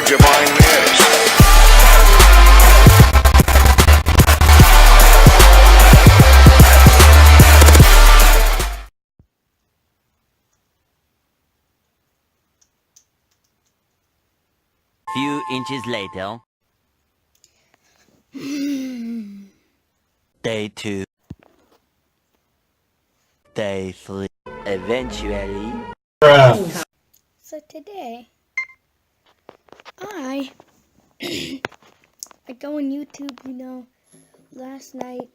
divine mix. Few inches later. Day 2. Day 3. Eventually. So today, I go on YouTube, last night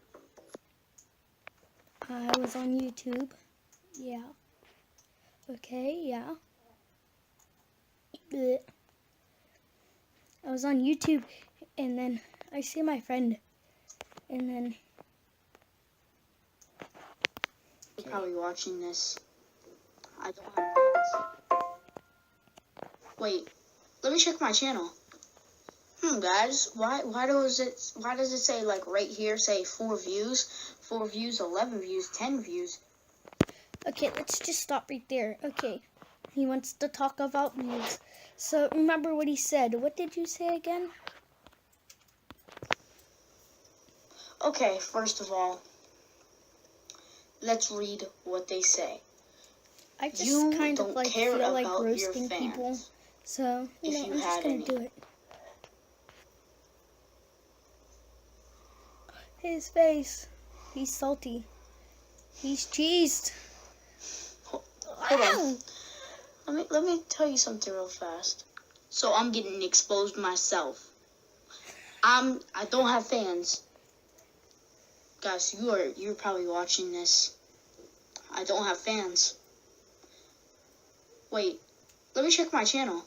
I was on YouTube, yeah, okay, yeah, bleh. I was on YouTube, and then I see my friend, and then, You're probably watching this. I don't have fans. Wait, let me check my channel. Guys, why does it say like right here say 4 views, 11 views, 10 views? okay, let's just stop right there, okay, he wants to talk about views, so remember what he said. What did you say again? Okay, first of all, let's read what they say. I just You kind of don't like care feel like about your roasting people, fans. so If you I'm just had gonna any. do it. His face, he's salty, he's cheesed. Hold on. Let me tell you something real fast. So I'm getting exposed myself. I don't have fans. Guys, you're probably watching this. I don't have fans. Wait, let me check my channel.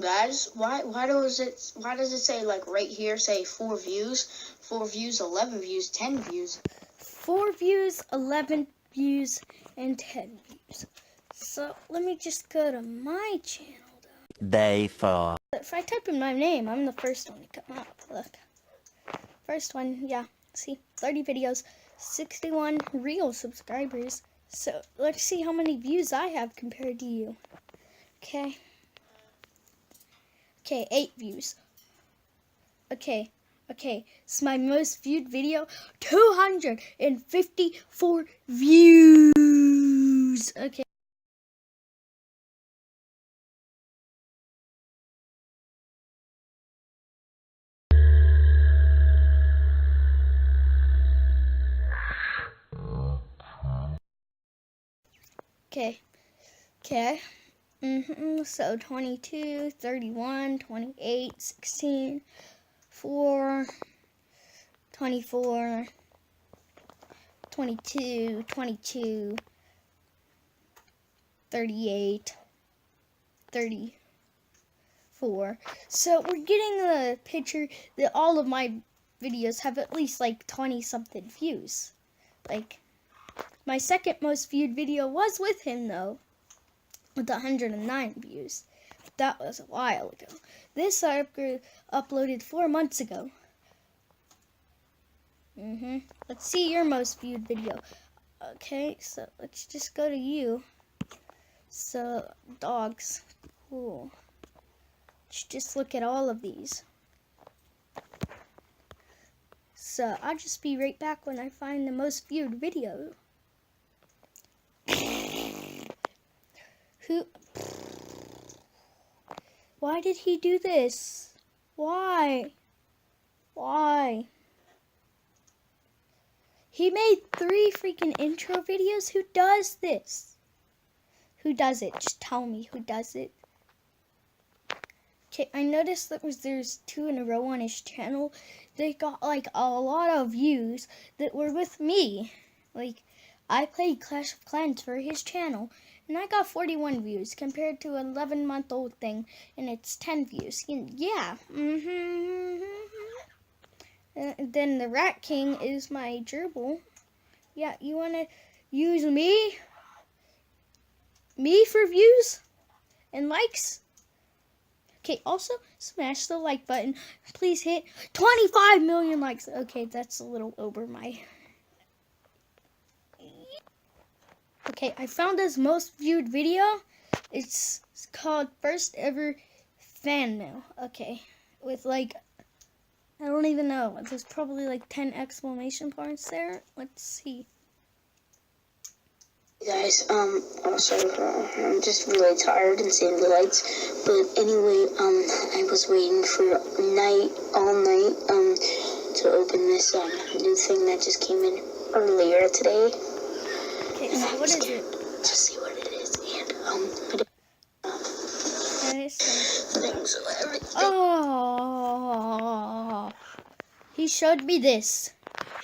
Guys, why does it say like right here say 4 views, 11 views, 10 views? 4 views, 11 views, and 10 views. So let me just go to my channel. Day 4. If I type in my name, I'm the first one to come up. Look, first one, yeah. See, 30 videos, 61 real subscribers. So let's see how many views I have compared to you. Okay. Okay, 8 views. Okay, it's my most viewed video, 254 views. Okay. Okay. So 22, 31, 28, 16, 4, 24, 22, 22, 38, 34. So we're getting the picture that all of my videos have at least like 20 something views. Like, my second most viewed video was with him though, with 109 views. But that was a while ago. This I uploaded 4 months ago. Let's see your most viewed video. Okay, so let's just go to you. So, dogs. Cool. Let's just look at all of these. So, I'll just be right back when I find the most viewed video. Why did he do this? Why? He made 3 freaking intro videos? Who does this? Who does it? Just tell me who does it. Okay, I noticed that there's 2 in a row on his channel. They got like a lot of views that were with me. Like, I played Clash of Clans for his channel, and I got 41 views compared to an 11-month-old thing, and it's 10 views. Yeah. Then the Rat King is my gerbil. Yeah, you want to use me? Me for views and likes? Okay, also smash the like button. Please hit 25 million likes. Okay, that's a little over my... Okay, I found his most viewed video. It's called First Ever fan mail. Okay. With like, I don't even know. There's probably like 10 exclamation points there. Let's see. Guys, also, I'm just really tired and seeing the lights, but anyway, I was waiting for all night, to open this, new thing that just came in earlier today. Okay, so what is it? To see what it is, and, but Okay, so, things, everything. oh, he showed me this.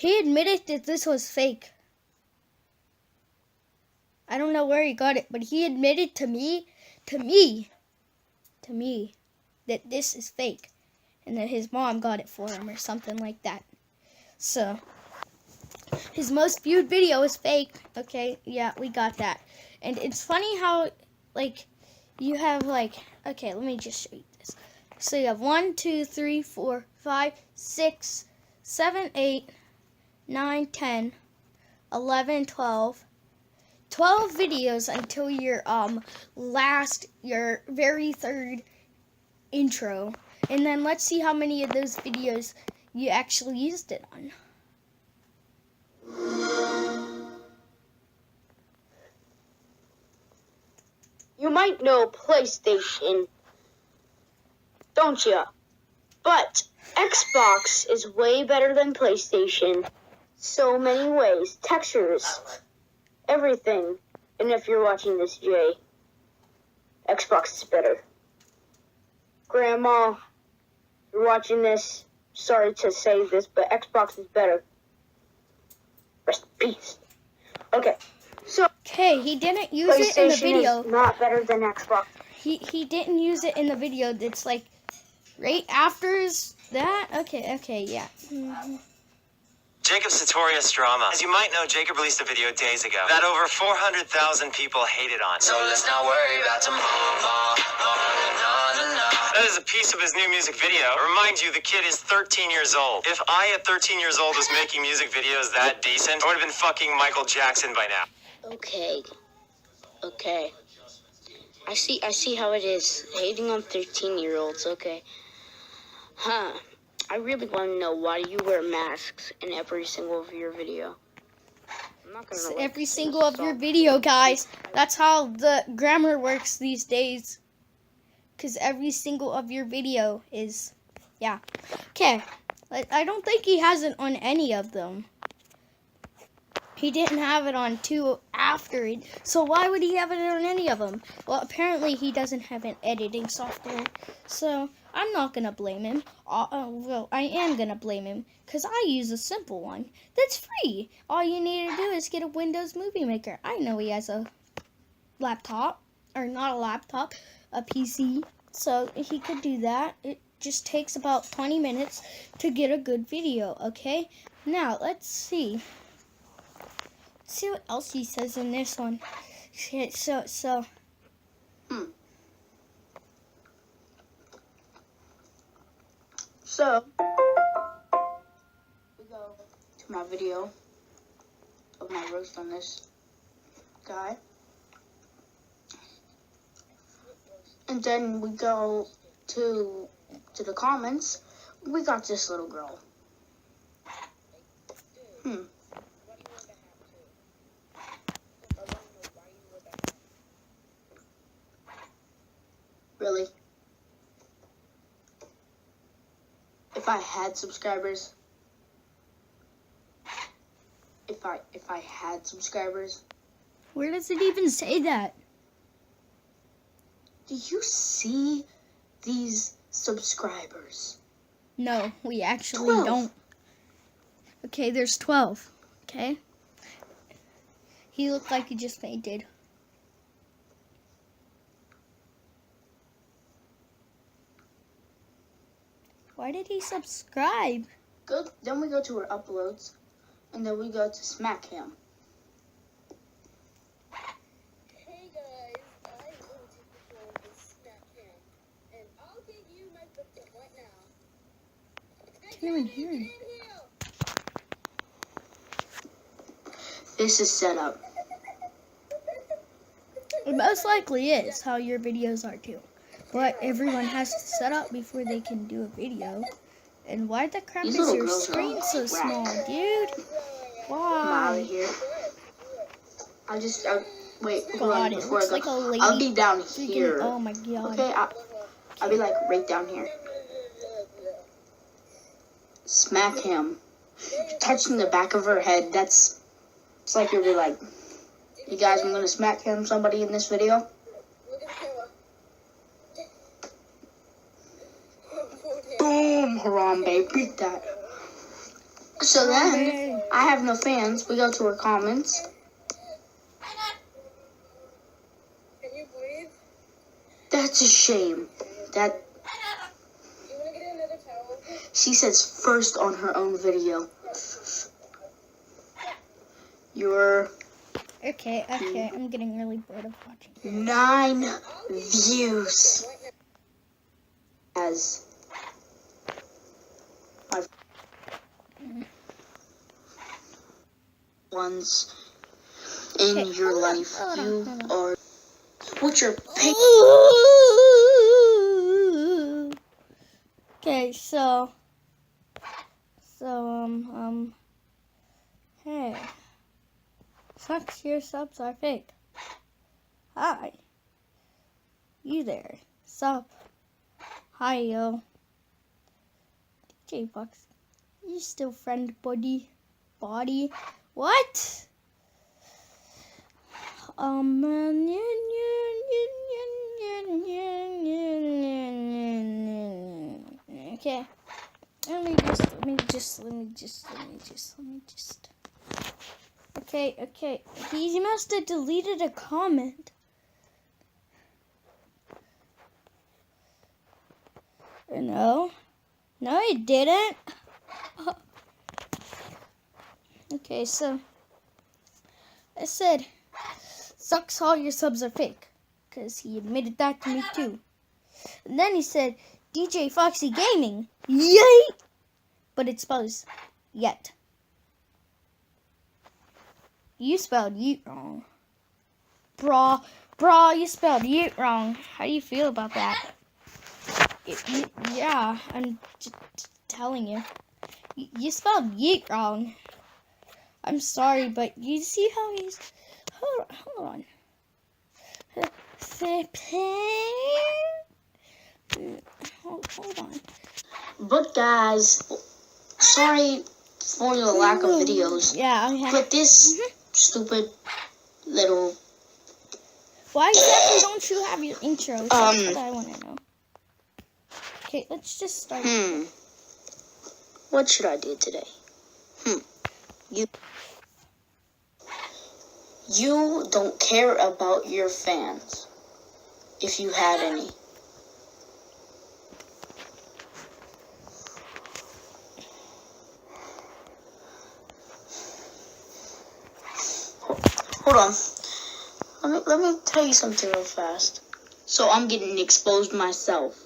He admitted that this was fake. I don't know where he got it, but he admitted to me, that this is fake. And that his mom got it for him or something like that. So, his most viewed video is fake. Okay, yeah, we got that. And it's funny how, like, you have, like, okay, let me just show you this. So you have 1, 2, 3, 4, 5, 6, 7, 8, 9, 10, 11, 12. 12 videos until your your very third intro. And then let's see how many of those videos you actually used it on. You might know PlayStation, don't you? But Xbox is way better than PlayStation. So many ways. Textures. Everything. And if you're watching this, Jay, Xbox is better. Grandma, you're watching this. Sorry to say this, but Xbox is better. Rest in peace. Okay, so Okay, he didn't use it in the video. is not better than Xbox. He didn't use it in the video. That's like right after that. Okay, yeah. Jacob Sartorius drama. As you might know, Jacob released a video days ago that over 400,000 people hated on. So let's not worry about tomorrow. That is a piece of his new music video. Remind you, the kid is 13 years old. If I at 13 years old was making music videos that decent, I would have been fucking Michael Jackson by now. Okay. I see how it is. Hating on 13-year-olds, okay. I really want to know, why do you wear masks in every single of your video? I'm not gonna So every single of your video, guys. That's how the grammar works these days. Because every single of your video is, yeah. Okay. I don't think he has it on any of them. He didn't have it on 2 after it. So why would he have it on any of them? Well, apparently he doesn't have an editing software. So I'm not going to blame him. Well, I am going to blame him because I use a simple one that's free. All you need to do is get a Windows Movie Maker. I know he has a laptop, or not a laptop, a PC. So he could do that. It just takes about 20 minutes to get a good video, okay? Now, let's see. See what else he says in this one. Okay, so. So, we go to my video of my roast on this guy. And then we go to the comments. We got this little girl. Really? If I had subscribers, if I had subscribers, Where does it even say that? do you see these subscribers? No, we actually 12. don't. Okay, there's 12. Okay? He looked like he just fainted. Why did he subscribe? Then we go to our uploads, and then we go to Smack Him. Hey guys, I'm going to perform a Smack Him, and I'll get you my victim right now. Can't even hear him. This is set up. It most likely is how your videos are too. But everyone has to set up before they can do a video. And why the crap These is little your girls are screen so whack. small, dude? I'm out of Why? here. Wait, hold God, on, it before I looks go. like a lady. I'll be down Freaking, here. oh my god. Okay, I'll be like right down here. Smack him. Touching the back of her head, it's like you'll be like, you guys, I'm gonna smack him, somebody in this video. Look at the camera. Boom, Harambe, beat that. So then, I have no fans, we go to her comments. Can you breathe? That's a shame. That You wanna get another towel? she says first on her own video. You're Okay, I'm getting really bored of watching. 9 views. As my ones in Okay, your hold on, life, hold on, you hold on. are. What's your pay? Okay, so, hey, sucks your subs are fake. Hi, you there, sup? Hi, yo. DJ Fox, you still friend, buddy? Body? What? Okay. Let me just. Okay. He must have deleted a comment. No, he didn't. Okay, so I said, sucks all your subs are fake, because he admitted that to me too. And then he said, DJ Foxy Gaming, yay! But it spells yet. You spelled yeet wrong. Brah, you spelled yeet wrong. How do you feel about that? Yeah, I'm just telling you. You spelled yeet wrong. I'm sorry, but you see how he's... Hold on. Hold on. But guys, sorry for the lack of videos. Yeah, okay. But this stupid little Why exactly don't you have your intro? That's what I want to know. Okay, let's just start. What should I do today? You don't care about your fans, if you had any. Hold on. Let me tell you something real fast. So I'm getting exposed myself.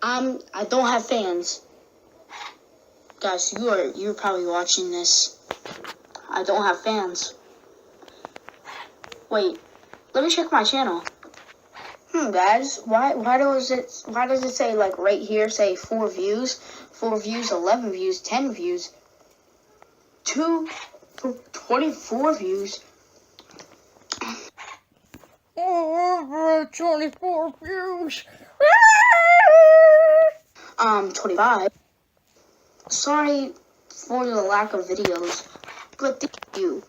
I don't have fans. Guys, you're probably watching this. I don't have fans. Wait, let me check my channel. Guys, why does it say like right here say 4 views, 11 views, 10 views, 24 views. 24 views. 25. Sorry for the lack of videos, but thank you.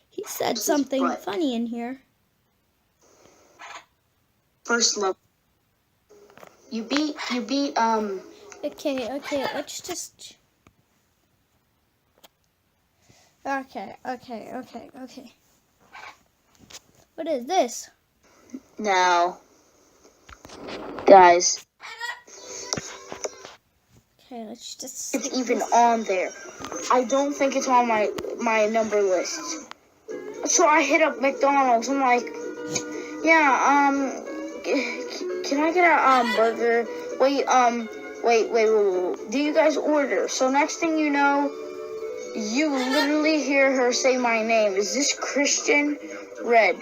He said something funny in here. First love. You beat, Okay, let's just... Okay. What is this? now. Guys, Okay, let's just... it's even on there. I don't think it's on my number list. So I hit up McDonald's. I'm like, yeah, can I get a burger? Wait. Do you guys order? So next thing you know, you literally hear her say my name. Is this Christian Red?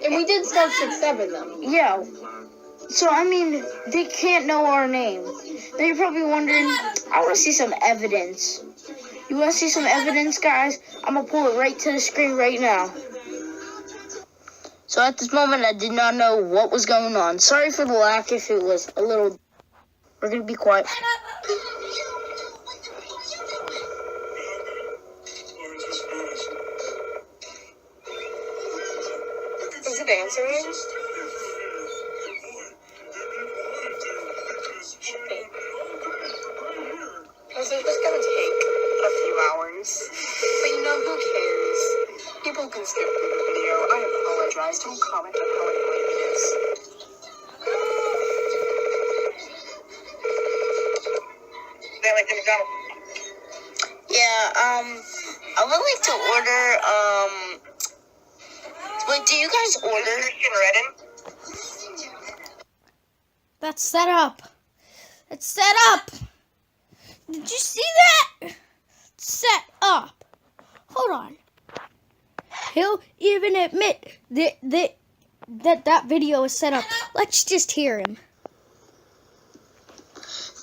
And we did start 6-7 them. Yeah. So, I mean, they can't know our name. Now you're probably wondering, I want to see some evidence. You want to see some evidence, guys? I'm going to pull it right to the screen right now. So at this moment, I did not know what was going on. Sorry for the lack if it was a little... We're going to be quiet. Is it answering? This is just gonna take a few hours. But you know, who cares? People can skip through the video. I apologize. Don't comment on how annoying it is. They like to go. Yeah, I would like to order, wait, do you guys order? That's set up. It's set up. Did you see that? Set up. Hold on. He'll even admit that video is set up. Let's just hear him.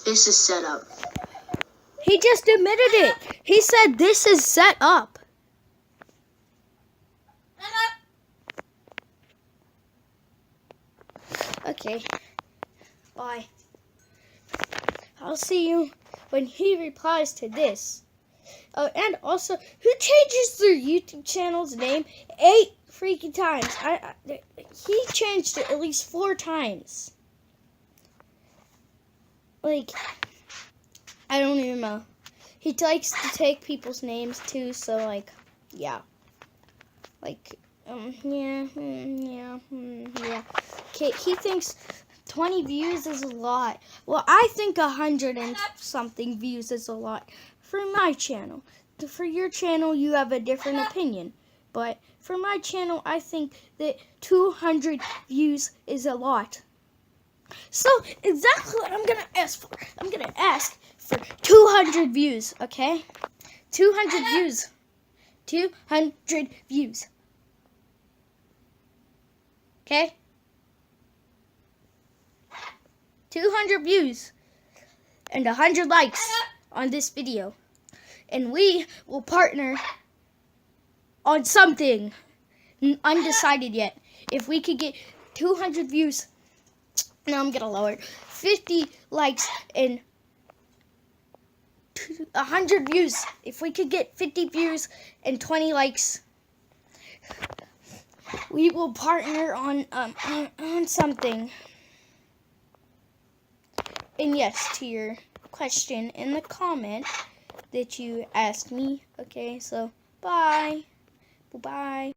This is set up. He just admitted it. He said this is set up. Okay. Bye. I'll see you when he replies to this. Oh, and also, who changes their YouTube channel's name 8 freaking times? He changed it at least 4 times. Like, I don't even know. He likes to take people's names too, so like, yeah. Like, yeah. Okay, he thinks 20 views is a lot. Well, I think 100 and something views is a lot for my channel. For your channel, you have a different opinion. But for my channel, I think that 200 views is a lot. So, exactly what I'm going to ask for. I'm going to ask for 200 views, okay? 200 views. 200 views. Okay? 200 views and 100 likes on this video. And we will partner on something undecided yet. If we could get 200 views, now I'm gonna lower it, 50 likes and 100 views. If we could get 50 views and 20 likes, we will partner on something. And yes, to your question in the comment that you asked me. Okay, so bye. Bye-bye.